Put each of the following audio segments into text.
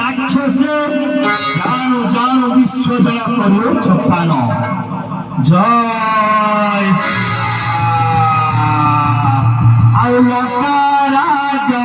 রাক্ষসে জানো জানো বিশ্ব জয়া করিল ছপ্পান জয় আর লতা রাজা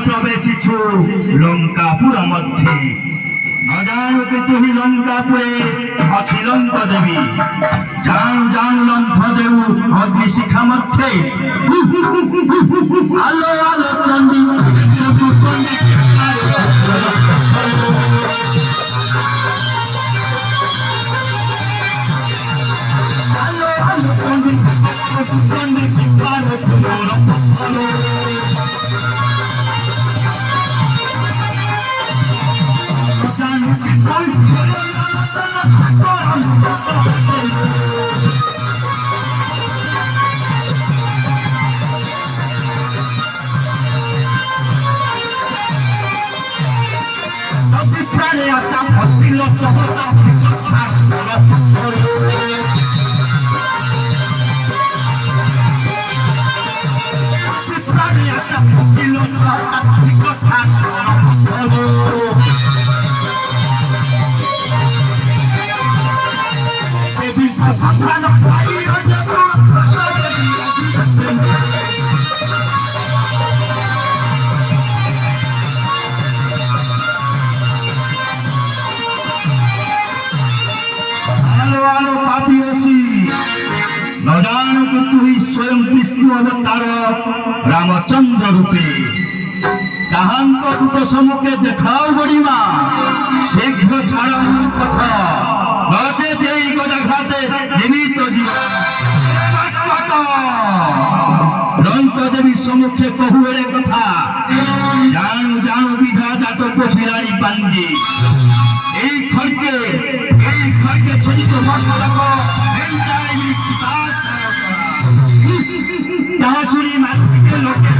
প্রবেশিছু লঙ্কাপুর মধ্যে নজানু কি তুহি লঙ্কাপুরে অছি লঙ্ক দেবী জানু জানু লম্ফ দেবু অগ্নিশিখা মধ্যে আলো আলো চন্ডী আলো আলো চন্ডী প্রাণে আসা ফসিল সহজ প্রাণে আসা ফসিল কথা নজানু তুই স্বয়ং বিষ্ণু অবতার রামচন্দ্র রূপে তাহাঙ্ক দূত সম্মুখে দেখাও বড়িমা শীঘ্র ছাড়াও পথ নচেত এই গদাঘাতে জীবিত জীবন লঙ্ক দেবীর সম্মুখে কহু এর কথা জানু জানু বিধাতা তো পছিলারি পাঞ্জি এই খড়কে ছড়িত মস্তক তাহা শুনি মানুষকে লোকে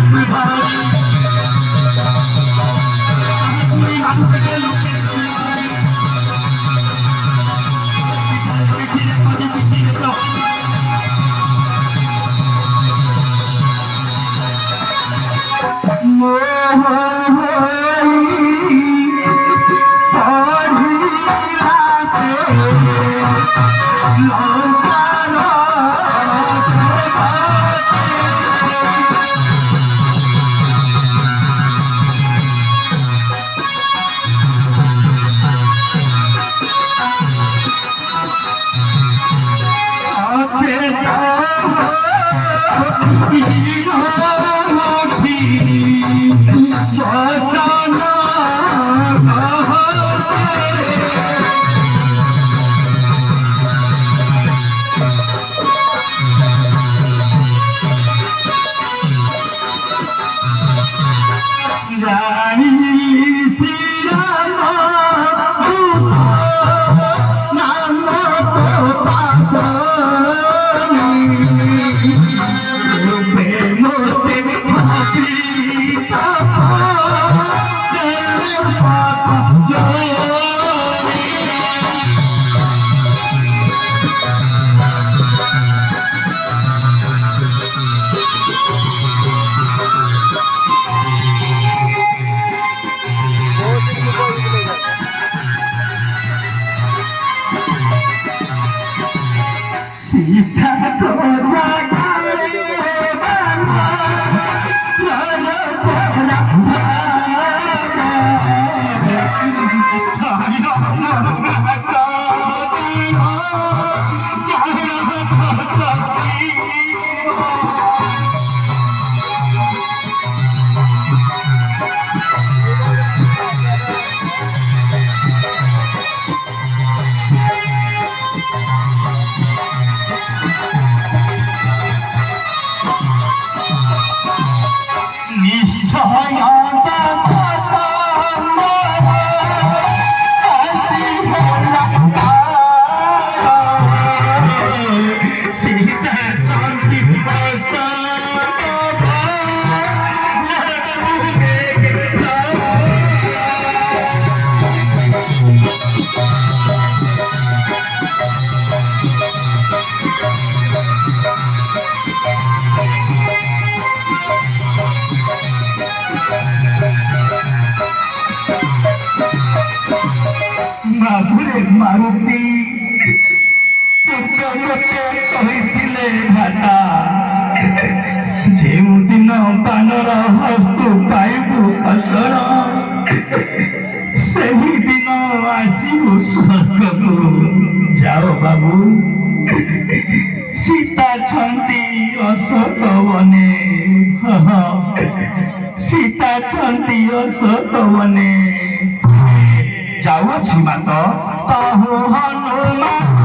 ଛୟତା ସତ ଆସି ହେଲା ସୀତା ଚଣ୍ଡୀ ମାଧୁରେ ମାରୁତି ପୂର୍ବ ଲୋକେ କହିଥିଲେ ଭାତା ଯେଉଁଦିନ ବାନର ହସ୍ତୁ ପାଇବୁ କସର ସେହିଦିନ ଆସିବୁ ସ୍ୱର୍ଗକୁ ଯାଅ ବାବୁ ସୀତା ଛନ୍ତି ଅଶୋକ ବନେ ସୀତା ଛନ୍ତି ଅଶୋକ ବନେ ଯାଉଅଛି ମାତ କହୁ ହନୁମାନ